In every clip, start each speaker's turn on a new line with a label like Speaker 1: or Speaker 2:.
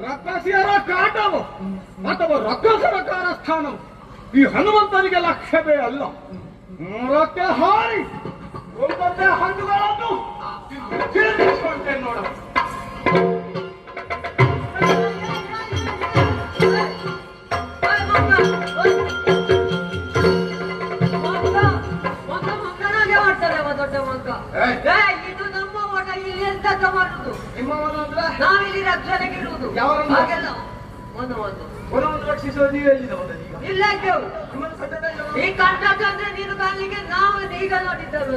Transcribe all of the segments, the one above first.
Speaker 1: ರಕ್ಕಸಿಯರ ಕಾಟವು ಅಥವಾ ರಕ್ಕಸರ ಕಾರಸ್ಥಾನವು ಈ ಹನುಮಂತನಿಗೆ ಲಕ್ಷ್ಯವೇ ಅಲ್ಲ. ಮೂರಕ್ಕೆ ಹಾರಿ ಒಂದೊಂದೇ ಹಣ್ಣುಗಳನ್ನು ತಿರುಗಿಸಿಕೊಂಡೆ ನೋಡ.
Speaker 2: ನಾವಿಲ್ಲಿ ರಕ್ಷಣೆಗೆ ಇರುವುದು ಹಾಗೆಲ್ಲ
Speaker 1: ಒಂದೊಂದು ರಕ್ಷಿಸೋದು ನೀವೇ
Speaker 2: ಇಲ್ಲ ಈ ಕರ್ನಾಟಕ ಅಂದ್ರೆ ನೀನು ಕಾಲಿಗೆ ನಾವು ಈಗ ನೋಡಿದ್ದೇವೆ.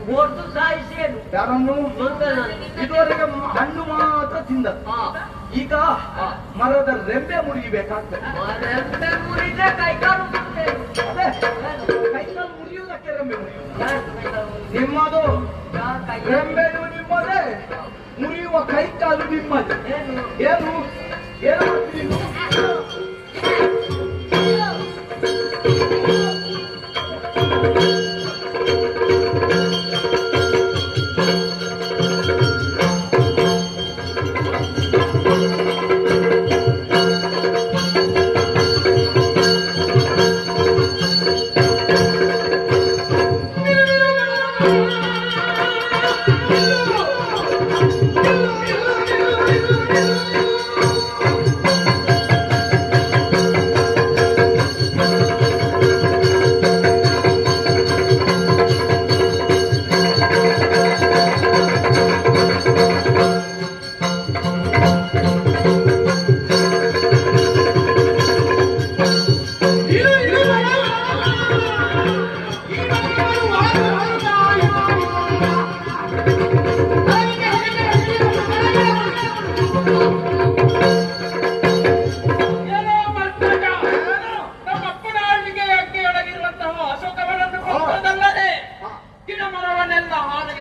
Speaker 2: ಹೊಡೆದು ಸಾಯಿಸಿ
Speaker 1: ಯಾರನ್ನು ಇದುವರೆಗೆ ಹಣ್ಣು ಮಾತ್ರ ತಿಂದ. ಈಗ ಮರದ ರೆಂಬೆ ಮುರಿಬೇಕಾಗ್ತದೆ.
Speaker 2: ರೆಂಬೆ ಮುರಿದ್ರೆ ಕೈಕಾಲು
Speaker 1: ಮುರಿಯುವುದಕ್ಕೆ ರೆಂಬೆ ಮುರಿಯುವುದು ನಿಮ್ಮದು. ರೆಂಬೆಯು ನಿಮ್ಮದೇ, ಮುರಿಯುವ ಕೈಕಾಲು ನಿಮ್ಮದು. ಏನು ಏನು